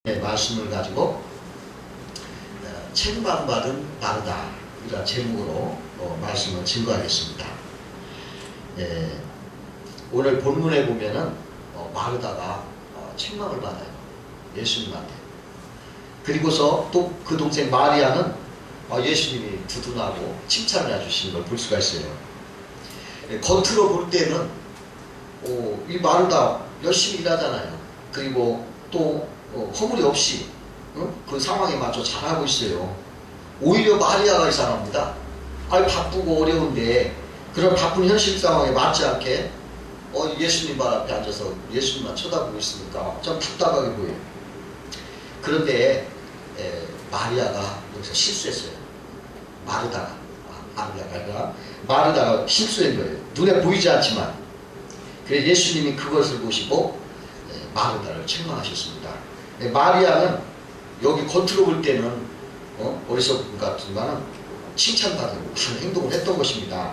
말씀을 가지고 책망받은 마르다 이런 제목으로 말씀을 증거하겠습니다. 오늘 본문에 보면은 마르다가 책망을 받아요. 예수님한테. 그리고서 또 그 동생 마리아는 예수님이 두둔하고 칭찬을 해주시는 걸 볼 수가 있어요. 겉으로 볼 때는 이 마르다 열심히 일하잖아요. 그리고 또 허물이 없이 그 상황에 맞춰 잘하고 있어요. 오히려 마리아가 이상합니다. 바쁘고 어려운데 그런 바쁜 현실 상황에 맞지 않게 예수님 발 앞에 앉아서 예수님만 쳐다보고 있으니까 좀 답답하게 보여요. 그런데 마리아가 여기서 실수했어요. 마르다가 아니라 마르다가 실수한 거예요. 눈에 보이지 않지만. 그래서 예수님이 그것을 보시고 마르다를 책망하셨습니다. 마리아는 여기 겉으로 볼 때는 어리석은 것 같지만 칭찬받은 행동을 했던 것입니다.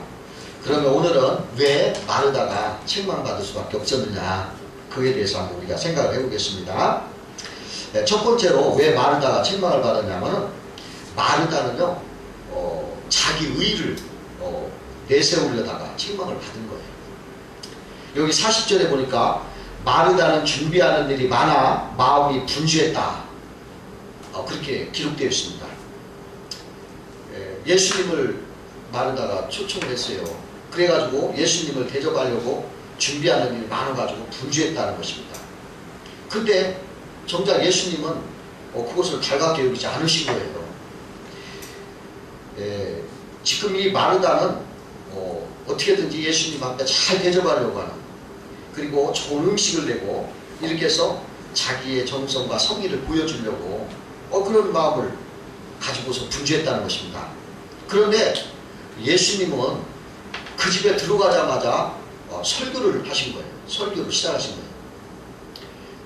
그러면 오늘은 왜 마르다가 책망받을 수밖에 없었느냐, 그에 대해서 한번 우리가 생각을 해보겠습니다. 첫 번째로 왜 마르다가 책망을 받았냐면, 마르다는요 자기 의를 내세우려다가 책망을 받은 거예요. 여기 40절에 보니까 마르다는 준비하는 일이 많아 마음이 분주했다, 그렇게 기록되어 있습니다. 예수님을 마르다가 초청을 했어요. 그래가지고 예수님을 대접하려고 준비하는 일이 많아가지고 분주했다는 것입니다. 근데 정작 예수님은 그것을 달갑게 여기지 않으신 거예요. 지금 이 마르다는 어떻게든지 예수님 앞에 잘 대접하려고 하는, 그리고 좋은 음식을 내고 이렇게 해서 자기의 정성과 성의를 보여주려고 그런 마음을 가지고서 분주했다는 것입니다. 그런데 예수님은 그 집에 들어가자마자 설교를 하신 거예요. 설교를 시작하신 거예요.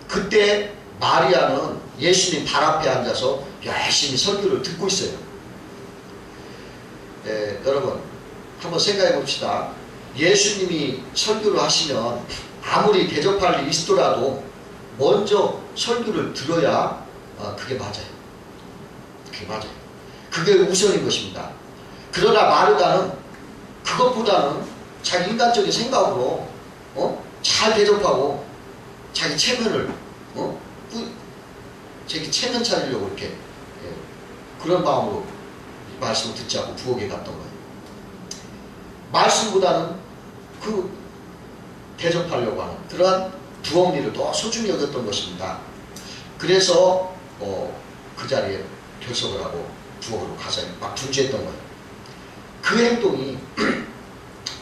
그때 마리아는 예수님 발 앞에 앉아서 열심히 설교를 듣고 있어요. 여러분 한번 생각해 봅시다. 예수님이 설교를 하시면 아무리 대접할 일이 있더라도 먼저 설교를 들어야 그게 맞아요. 그게 맞아요. 그게 우선인 것입니다. 그러나 마르다는 그것보다는 자기 인간적인 생각으로 잘 대접하고 자기 체면을 자기 체면 차리려고 이렇게 그런 마음으로 말씀을 듣지 않고 부엌에 갔던 거예요. 말씀보다는 그 대접하려고 하는 그러한 부엌 일을 더 소중히 여겼던 것입니다. 그래서 그 자리에 결석을 하고 부엌으로 가서 막 분주했던 거예요. 그 행동이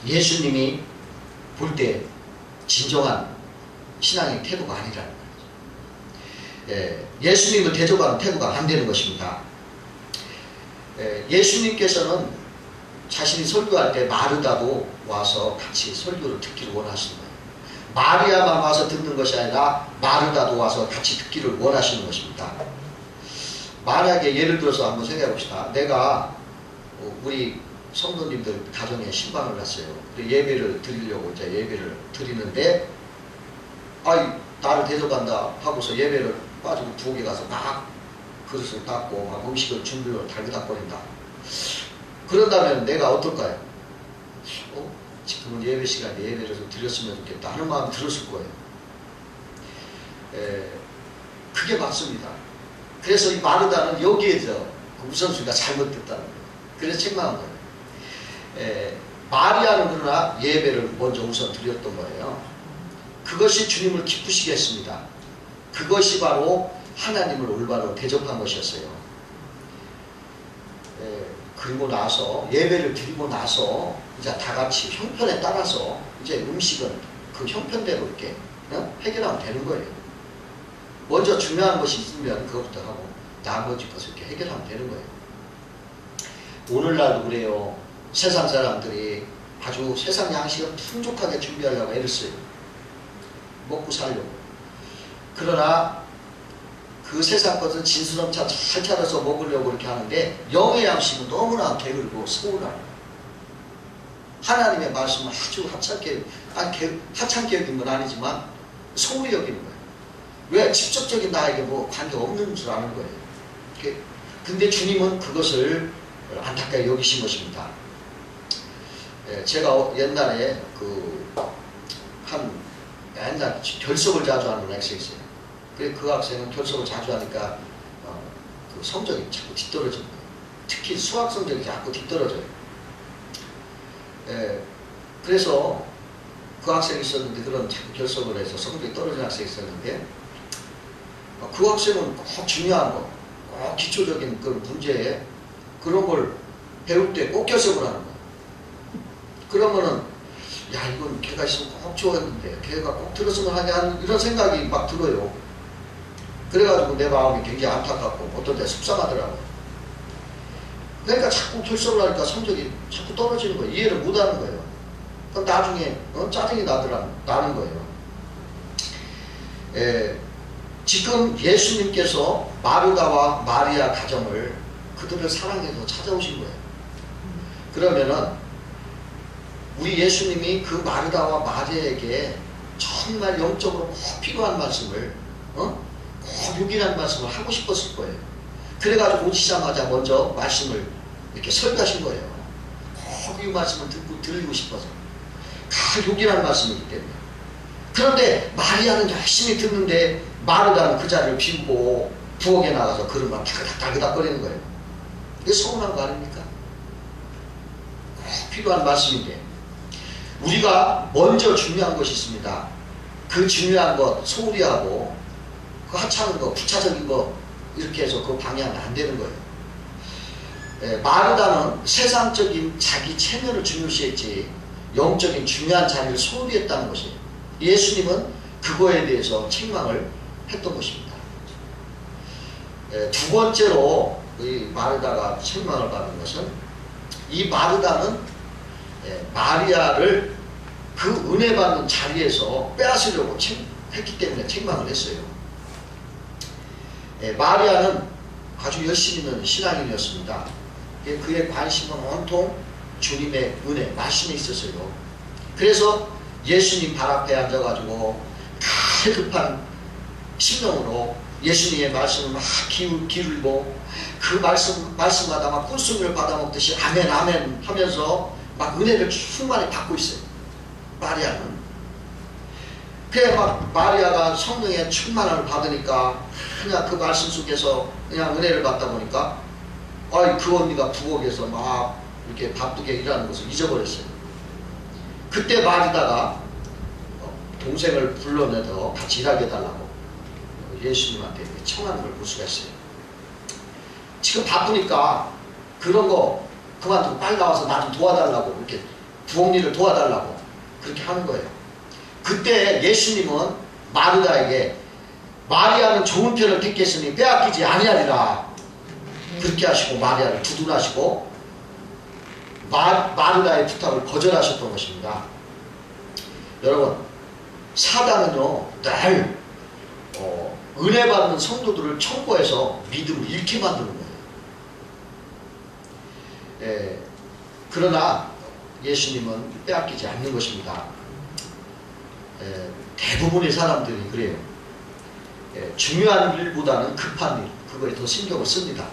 예수님이 볼 때 진정한 신앙의 태도가 아니라는 거예요. 예수님을 대접하는 태도가 안 되는 것입니다. 예수님께서는 자신이 설교할 때 마르다도 와서 같이 설교를 듣기를 원하시는 거예요. 마리아만 와서 듣는 것이 아니라 마르다도 와서 같이 듣기를 원하시는 것입니다. 만약에 예를 들어서 한번 생각해 봅시다. 내가 우리 성도님들 가정에 신방을 갔어요. 예배를 드리려고 이제 예배를 드리는데 나를 대접한다 하고서 예배를 빠지고 부엌에 가서 막 그릇을 닦고 막 음식을 준비를 달그닥거린다. 그런다면 내가 어떨까요? 지금은 예배 시간에 예배를 좀 드렸으면 좋겠다 하는 마음이 들었을 거예요. 그게 맞습니다. 그래서 이 마르다는 여기에서 우선순위가 잘못됐다는 거예요. 그래서 책망한 거예요. 마리아는 그러나 예배를 먼저 우선 드렸던 거예요. 그것이 주님을 기쁘시게 했습니다. 그것이 바로 하나님을 올바로 대접한 것이었어요. 그리고 나서 예배를 드리고 나서 이제 다 같이 형편에 따라서 이제 음식은 그 형편대로 이렇게 해결하면 되는 거예요. 먼저 중요한 것이 있으면 그것부터 하고 나머지 것을 이렇게 해결하면 되는 거예요. 오늘날도 그래요. 세상 사람들이 아주 세상 양식을 풍족하게 준비하려고 애를 써요. 먹고 살려고. 그러나 그 세상 것은 진수nom차 잘 차려서 먹으려고 그렇게 하는데 영의 양식은 너무나 게으르고 소홀한, 하나님의 말씀을 아주 하찮게 여긴 건 아니지만 소홀히 여기는 거예요. 왜? 직접적인 나에게 뭐 관계 없는 줄 아는 거예요. 근데 주님은 그것을 안타깝게 여기신 것입니다. 제가 옛날에 옛날 결석을 자주 하는 학생이 있어요. 그 학생은 결석을 자주 하니까 그 성적이 자꾸 뒤떨어지는 거예요. 특히 수학 성적이 자꾸 뒤떨어져요. 그래서 그 학생이 있었는데, 그런 자꾸 결석을 해서 성적이 떨어진 학생이 있었는데, 그 학생은 꼭 중요한 거, 꼭 기초적인 그 문제에 그런 걸 배울 때 꼭 결석을 하는 거예요. 그러면은 야, 이건 걔가 있으면 꼭 좋았는데 걔가 꼭 들었으면 하냐, 이런 생각이 막 들어요. 그래가지고 내 마음이 굉장히 안타깝고 어떤 데 속상하더라고요. 그러니까 자꾸 결석을 하니까 성적이 자꾸 떨어지는 거예요. 이해를 못하는 거예요. 그럼 나중에 짜증이 나는 거예요. 지금 예수님께서 마르다와 마리아 가정을 그들을 사랑해서 찾아오신 거예요. 그러면은 우리 예수님이 그 마르다와 마리아에게 정말 영적으로 꼭 필요한 말씀을 꼭 유기한 말씀을 하고 싶었을 거예요. 그래가지고 오시자마자 먼저 말씀을 이렇게 설교하신 거예요. 꼭 이 말씀을 들리고 싶어서. 다 유기한 말씀이기 때문에. 그런데 마리아는 열심히 듣는데 마르다는 그 자리를 비우고 부엌에 나가서 그릇만 다그닥거리는 거예요. 이게 서운한 거 아닙니까? 꼭 필요한 말씀인데 우리가 먼저 중요한 것이 있습니다. 그 중요한 것 소홀히 하고 그 하찮은 거, 부차적인 거 이렇게 해서 그 방해하면 안 되는 거예요. 마르다는 세상적인 자기 체면을 중요시했지 영적인 중요한 자리를 소홀히 했다는 것이에요. 예수님은 그거에 대해서 책망을 했던 것입니다. 두 번째로 이 마르다가 책망을 받은 것은 이 마르다는 마리아를 그 은혜 받는 자리에서 빼앗으려고 했기 때문에 책망을 했어요. 마리아는 아주 열심히 있는 신앙인이었습니다. 그의 관심은 온통 주님의 은혜, 말씀에 있었어요. 그래서 예수님 발 앞에 앉아가지고 갈급한 심령으로 예수님의 말씀을 막 기울이고 그 말씀마다 막 꿀송이를 받아먹듯이 아멘 아멘 하면서 막 은혜를 충만히 받고 있어요. 마리아는. 그래 막 마리아가 성령의 충만함을 받으니까 그냥 그 말씀 속에서 그냥 은혜를 받다 보니까 그 언니가 부엌에서 막 이렇게 바쁘게 일하는 것을 잊어버렸어요. 그때 마리다가 동생을 불러내서 같이 일하게 해달라고 예수님한테 청하는 걸 볼 수가 있어요. 지금 바쁘니까 그런 거 그만두고 빨리 나와서 나 좀 도와달라고, 이렇게 부엌 일을 도와달라고 그렇게 하는 거예요. 그때 예수님은 마르다에게 마리아는 좋은 편을 택했으니 빼앗기지 아니하리라 그렇게 하시고 마리아를 두둔하시고 마르다의 부탁을 거절하셨던 것입니다. 여러분, 사단은요 늘 은혜 받는 성도들을 청구해서 믿음을 잃게 만드는 거예요. 그러나 예수님은 빼앗기지 않는 것입니다. 대부분의 사람들이 그래요. 중요한 일보다는 급한 일, 그거에 더 신경을 씁니다.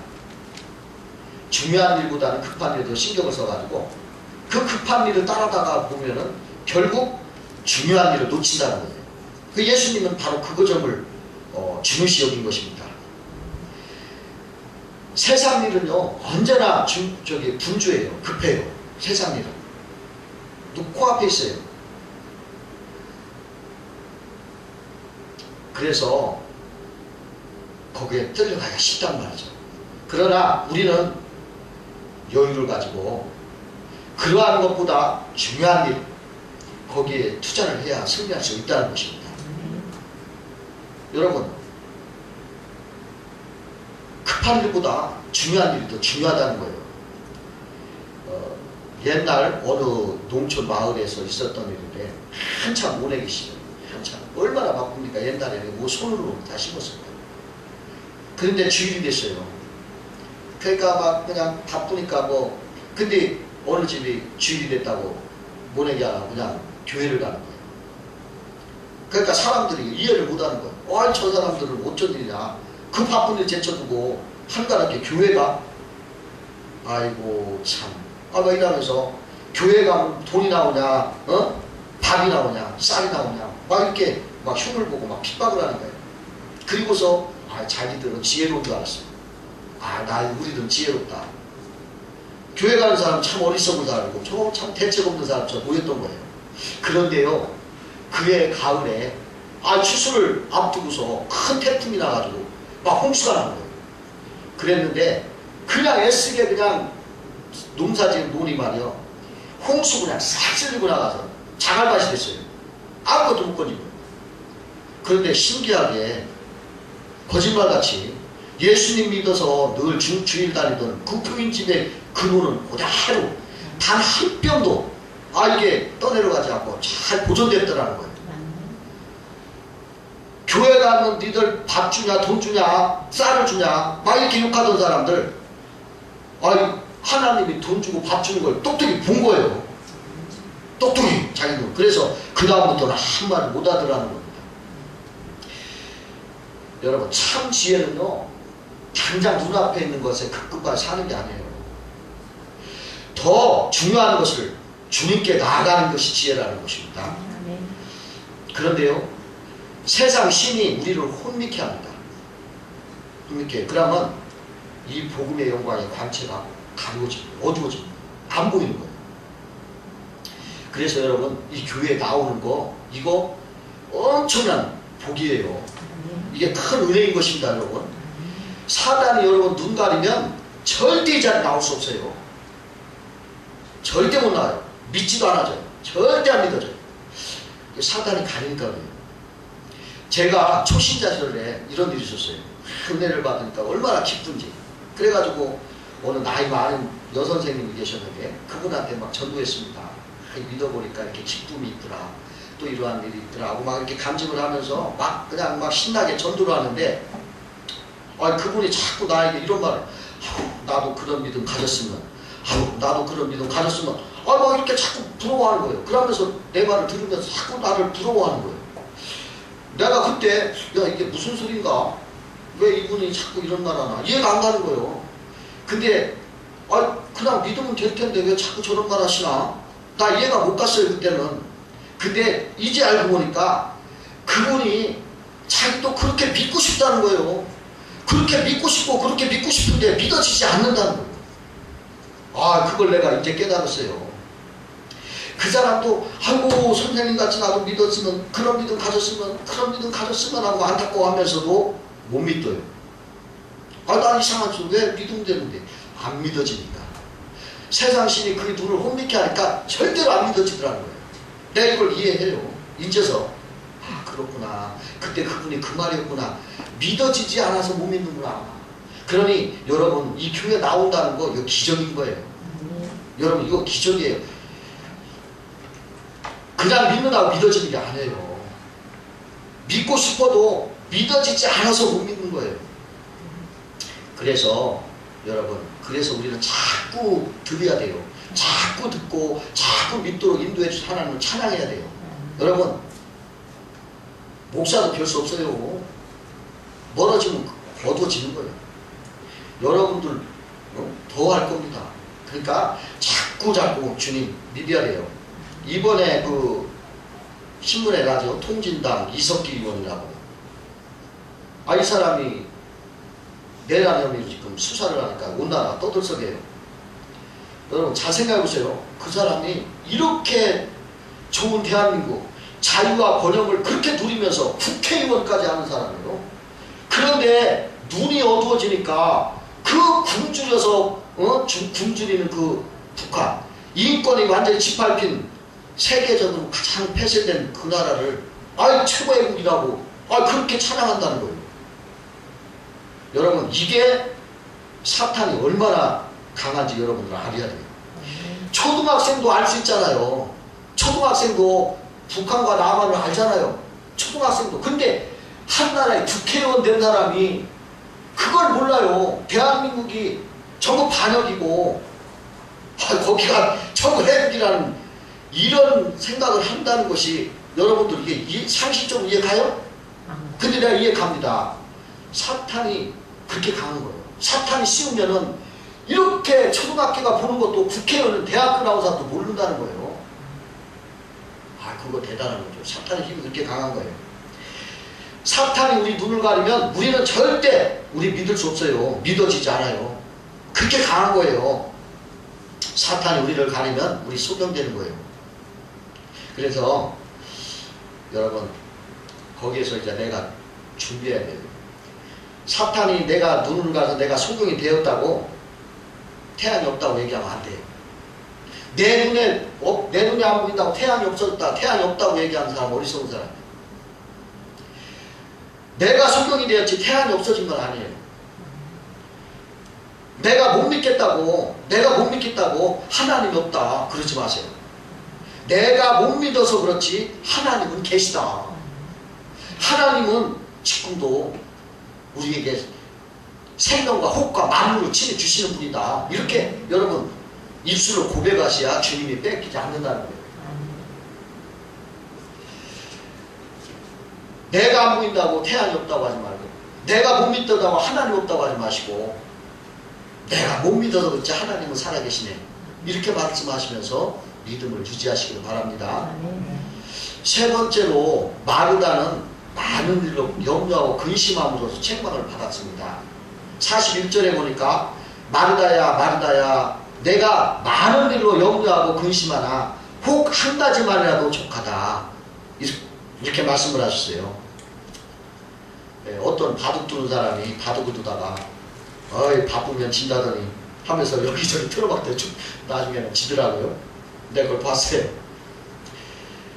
중요한 일보다는 급한 일에 더 신경을 써가지고 그 급한 일을 따라다가 보면은 결국 중요한 일을 놓친다는 거예요. 그 예수님은 바로 그 점을 중요시 여긴 것입니다. 세상 일은요 언제나 분주해요. 급해요. 세상 일은 코앞에 있어요. 그래서 거기에 끌려가기가 쉽단 말이죠. 그러나 우리는 여유를 가지고 그러한 것보다 중요한 일, 거기에 투자를 해야 승리할 수 있다는 것입니다. 여러분, 급한 일보다 중요한 일이 더 중요하다는 거예요. 옛날 어느 농촌 마을에서 있었던 일인데 한참 모내기 시절, 한참 얼마나 바쁩니까? 옛날에는 뭐 손으로 다 심었을 거예요. 그런데 주일이 됐어요. 그러니까 막 그냥 바쁘니까 근데 어느 집이 주일이 됐다고 모내기 안 하고 그냥 교회를 가는 거예요. 그러니까 사람들이 이해를 못 하는 거예요. 저 사람들은 어쩐 일이냐. 그 바쁜 일 제쳐두고 한가롭게 교회가 아이고 참. 막 이러면서 교회 가면 돈이 나오냐, 밥이 나오냐, 쌀이 나오냐, 막 이렇게 막 흉을 보고 막 핍박을 하는 거예요. 그리고서 자기들은 지혜로운 줄 알았어요. 우리들은 지혜롭다. 교회 가는 사람 참 어리석은 사람이고 저 참 대책 없는 사람처럼 보였던 거예요. 그런데요, 그해 가을에 추수를 앞두고서 큰 태풍이 나가지고 막 홍수가 나는 거예요. 그랬는데 그냥 애쓰게 그냥 농사지은 논이 말이요, 홍수 그냥 싹 쓸리고 나가서 자갈밭이 됐어요. 아무것도 못 건지고. 그런데 신기하게 거짓말같이 예수님 믿어서 늘 주일 다니던 그 교인 집에 그 논은 그대로 단 한 뼘도 이게 떠내려가지 않고 잘 보존됐더라는 거예요. 교회 가면 니들 밥 주냐, 돈 주냐, 쌀을 주냐, 막 이렇게 욕하던 사람들, 하나님이 돈 주고 밥 주는 걸 똑똑히 본 거예요. 똑똑히 자기는. 그래서 그 다음부터는 한마디 못 하더라는 겁니다. 여러분, 참 지혜는요, 당장 눈앞에 있는 것에 급급하게 사는 게 아니에요. 더 중요한 것을 주님께 나아가는 것이 지혜라는 것입니다. 그런데요, 세상 신이 우리를 혼미케 합니다. 혼미케. 그러면 이 복음의 영광의 관체가 가려워집니다. 어두워집니다. 안 보이는 거예요. 그래서 여러분, 이 교회에 나오는 거, 이거 엄청난 복이에요. 이게 큰 은혜인 것입니다, 여러분. 사단이 여러분 눈 가리면 절대 이 자리에 나올 수 없어요. 절대 못 나와요. 믿지도 않아져요. 절대 안 믿어져요. 사단이 가리니까 그래요. 제가 초신자 시절에 이런 일이 있었어요. 은혜를 받으니까 얼마나 기쁜지. 그래가지고 어느 나이 많은 여선생님이 계셨는데 그분한테 막 전도했습니다. 믿어보니까 이렇게 기쁨이 있더라. 또 이러한 일이 있더라 하고 막 이렇게 감정을 하면서 막 그냥 막 신나게 전도를 하는데 그분이 자꾸 나에게 이런 말을, 나도 그런 믿음 가졌으면, 나도 그런 믿음 가졌으면, 막 이렇게 자꾸 부러워하는 거예요. 그러면서 내 말을 들으면서 자꾸 나를 부러워하는 거예요. 내가 그때 이게 무슨 소린가? 왜 이분이 자꾸 이런 말 하나? 이해가 안 가는 거예요. 근데 그냥 믿으면 될 텐데 왜 자꾸 저런 말 하시나? 나 이해가 못 갔어요, 그때는. 근데 이제 알고 보니까 그분이 자기도 그렇게 믿고 싶다는 거예요. 그렇게 믿고 싶고 그렇게 믿고 싶은데 믿어지지 않는다는 거예요. 그걸 내가 이제 깨달았어요. 그 사람도 선생님 같이 나도 믿었으면, 그런 믿음 가졌으면 하고 안타까워하면서도 못 믿어요. 난 이상하죠. 왜 믿으면 되는데 안 믿어지니까. 세상 신이 그 눈을 혼미케 하니까 절대로 안 믿어지더라는 거예요. 내가 이걸 이해해요. 이제서 그렇구나. 그때 그분이 그 말이었구나. 믿어지지 않아서 못 믿는구나. 그러니 여러분, 이 교회 나온다는 거 이거 기적인 거예요. 여러분, 이거 기적이에요. 그냥 믿는다고 믿어지는 게 아니에요. 믿고 싶어도 믿어지지 않아서 못 믿는 거예요. 그래서 여러분, 그래서 우리는 자꾸 들어야 돼요. 자꾸 듣고 자꾸 믿도록 인도해 주신 하나님을 찬양해야 돼요. 여러분, 목사도 별 수 없어요. 멀어지면 어두워지는 거예요. 여러분들 더 할 겁니다. 그러니까 자꾸 주님 믿어야 돼요. 이번에 그 신문에 나죠. 통진당 이석기 의원이라고. 이 사람이 내란 혐의로 지금 수사를 하니까 온 나라가 떠들썩해요. 여러분, 잘 생각해보세요. 그 사람이 이렇게 좋은 대한민국 자유와 번영을 그렇게 누리면서 국회의원까지 하는 사람이에요. 그런데 눈이 어두워지니까 그 굶주려서 굶주리는 그 북한, 인권이 완전히 짓밟힌 세계적으로 가장 폐쇄된 그 나라를 최고의 국이라고 그렇게 찬양한다는 거예요. 여러분, 이게 사탄이 얼마나 강한지 여러분들 알아야 돼요. 초등학생도 알 수 있잖아요. 초등학생도 북한과 남한을 알잖아요. 초등학생도. 근데 한 나라의 국회의원 된 사람이 그걸 몰라요. 대한민국이 전부 반역이고 거기가 전부 해국이라는 이런 생각을 한다는 것이 여러분들 이게 상식적으로 이해 가요? 근데 내가 이해갑니다. 사탄이 그렇게 강한 거예요. 사탄이 씌우면은 이렇게 초등학교가 보는 것도 국회의원은 대학교 나온 사람도 모른다는 거예요. 아, 그거 대단한 거죠. 사탄의 힘이 그렇게 강한 거예요. 사탄이 우리 눈을 가리면 우리는 절대 우리 믿을 수 없어요. 믿어지지 않아요. 그렇게 강한 거예요. 사탄이 우리를 가리면 우리 소경되는 거예요. 그래서 여러분 거기에서 이제 내가 준비해야 돼요. 사탄이 내가 눈을 가서 내가 소경이 되었다고 태양이 없다고 얘기하면 안 돼요. 내 눈에 안 보인다고 태양이 없어졌다, 태양이 없다고 얘기하는 사람 어리석은 사람이에요. 내가 소경이 되었지 태양이 없어진 건 아니에요. 내가 못 믿겠다고 하나님이 없다 그러지 마세요. 내가 못 믿어서 그렇지 하나님은 계시다. 하나님은 지금도 우리에게 생명과 호흡과 만물을 친히 주시는 분이다. 이렇게 여러분 입술로 고백하셔야 주님이 뺏기지 않는다는 거예요. 내가 안 보인다고 태양이 없다고 하지 말고, 내가 못 믿다고 하나님 없다고 하지 마시고, 내가 못 믿어서 그렇지 하나님은 살아계시네. 이렇게 말씀하시면서 믿음을 유지하시기를 바랍니다. 세 번째로 마르다는 많은 일로 염려하고 근심함으로써 책망을 받았습니다. 41절에 보니까 마르다야 마르다야 내가 많은 일로 염려하고 근심하나 혹 한 가지만이라도 족하다. 이렇게 말씀을 하셨어요. 어떤 바둑 두는 사람이 바둑을 두다가 어이 바쁘면 진다더니 하면서 여기저기 틀어봤더니 나중에는 지더라고요. 내가 그걸 봤어요.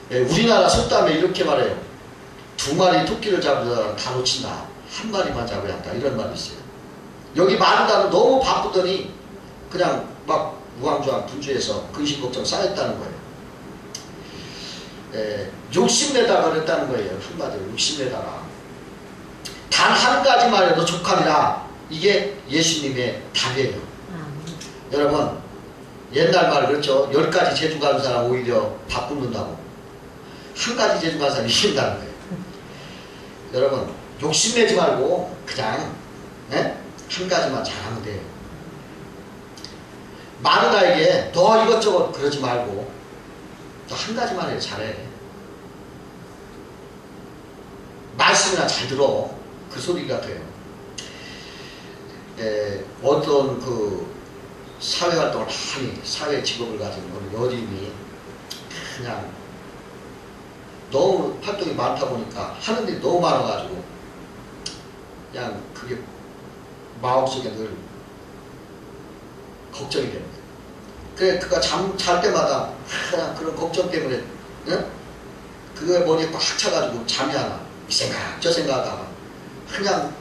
우리나라 속담에 이렇게 말해요. 2마리 토끼를 잡으면 다 놓친다. 1마리만 잡아야 한다. 이런 말이 있어요. 여기 마르다는 너무 바쁘더니 그냥 막 무왕주왕 분주해서 근심 걱정 쌓였다는 거예요. 욕심내다가 그랬다는 거예요. 한마디로 욕심내다가. 단 한 가지만 해도 족합니다. 이게 예수님의 답이에요. 여러분 옛날 말 그렇죠. 10가지 재주 가는 사람 오히려 밥 굶는다고. 한 가지 재주 가는 사람이 이긴다는 거예요. 여러분 욕심내지 말고 그냥 한 가지만 잘하면 돼요. 마르다에게 너 이것저것 그러지 말고 너 한 가지만 해도 잘해. 말씀이나 잘 들어. 그 소리가 돼요. 어떤 그 사회활동을 많이 사회 직업을 가진 우리 여림이 그냥 너무 활동이 많다 보니까 하는 일이 너무 많아가지고 그냥 그게 마음속에 늘 걱정이 되는 거예요. 그래 그가 잘 때마다 그냥 그런 걱정 때문에 그거에 머리에 꽉 차가지고 잠이 안 와. 이 생각 저 생각하다가 그냥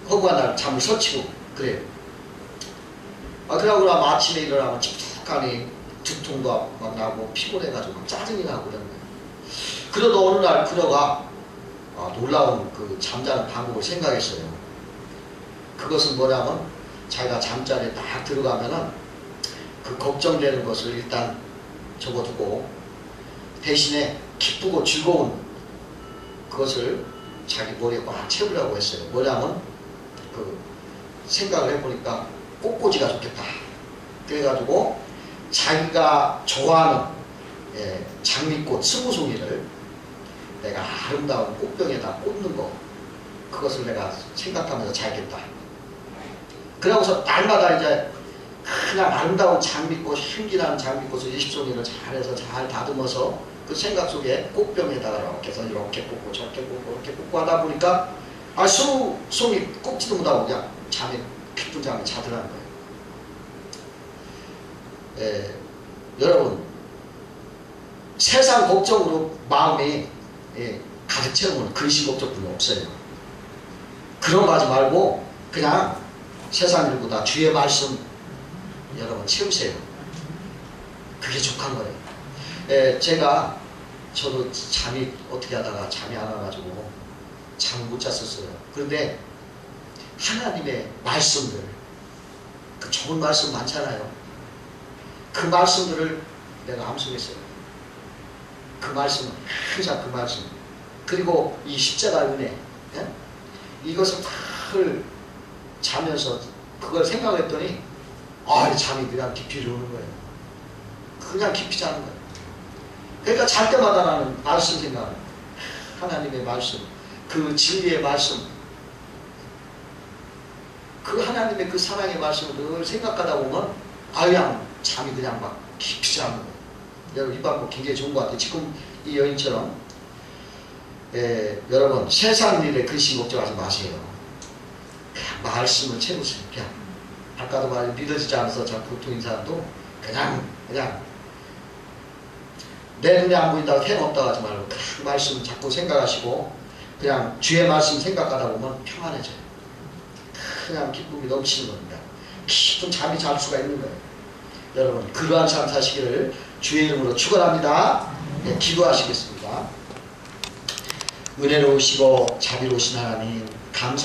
허구한 날 잠을 설치고 그래요. 그러고 나면 아침에 일어나면 찝찝하니 두통도 막 나고 피곤해가지고 막 짜증이 나고 그런 거예요. 그러다 어느 날 그녀가 놀라운 그 잠자는 방법을 생각했어요. 그것은 뭐냐면 자기가 잠자리에 딱 들어가면은 그 걱정되는 것을 일단 접어두고 대신에 기쁘고 즐거운 그것을 자기 머리에 꽉 채우려고 했어요. 뭐냐면 그 생각을 해보니까 꽃꽂이가 좋겠다. 그래가지고 자기가 좋아하는 장미꽃 스무송이를 내가 아름다운 꽃병에다 꽂는 거 그것을 내가 생각하면서 자겠다. 그러고서 날마다 이제 그냥 아름다운 장미꽃 향기나는 장미꽃을 20송이를 잘해서 잘 다듬어서 그 생각 속에 꽃병에다가 이렇게 해서 이렇게 꽂고 저렇게 꽂고 이렇게 꽂고 하다 보니까 스무송이 꽂지도 못하고 그냥 잠에 깊은 잠에 자더라는 거예요. 여러분 세상 걱정으로 마음이 가득 채우면 근심 걱정뿐이 없어요. 그런 거 하지 말고 그냥 세상 일보다 주의 말씀 여러분 채우세요. 그게 족한 거예요. 저도 잠이 어떻게 하다가 잠이 안 와가지고 잠을 못 잤었어요. 그런데 하나님의 말씀들 그 좋은 말씀 많잖아요. 그 말씀들을 내가 암송했어요. 그 말씀은 항상 그 말씀 그리고 이 십자가 은혜 예? 이것을 다 자면서 그걸 생각했더니 잠이 그냥 깊이 오는 거예요. 그냥 깊이 자는 거예요. 그러니까 잘 때마다 나는 말씀 생각, 하나님의 말씀, 그 진리의 말씀, 그 하나님의 그 사랑의 말씀을 늘 생각하다 보면 그냥 잠이 그냥 막 깊이 자는 거예요. 여러분 이 방법 굉장히 좋은 것 같아요. 지금 이 여인처럼 여러분 세상 일에 근심 걱정하지 마세요. 그냥 말씀을 채우세요. 그냥 아까도 말해 믿어지지 않아서 저 보통인 사람도 그냥 내 눈에 안 보인다고 해먹다 하지 말고 그 말씀 자꾸 생각하시고 그냥 주의 말씀 생각하다 보면 평안해져요. 그냥 기쁨이 넘치는 겁니다. 깊은 잠이 잘 수가 있는 거예요. 여러분 그러한 삶 사시기를 주의 이름으로 축원합니다. 네, 기도하시겠습니다. 은혜로우시고 자비로우신 하나님,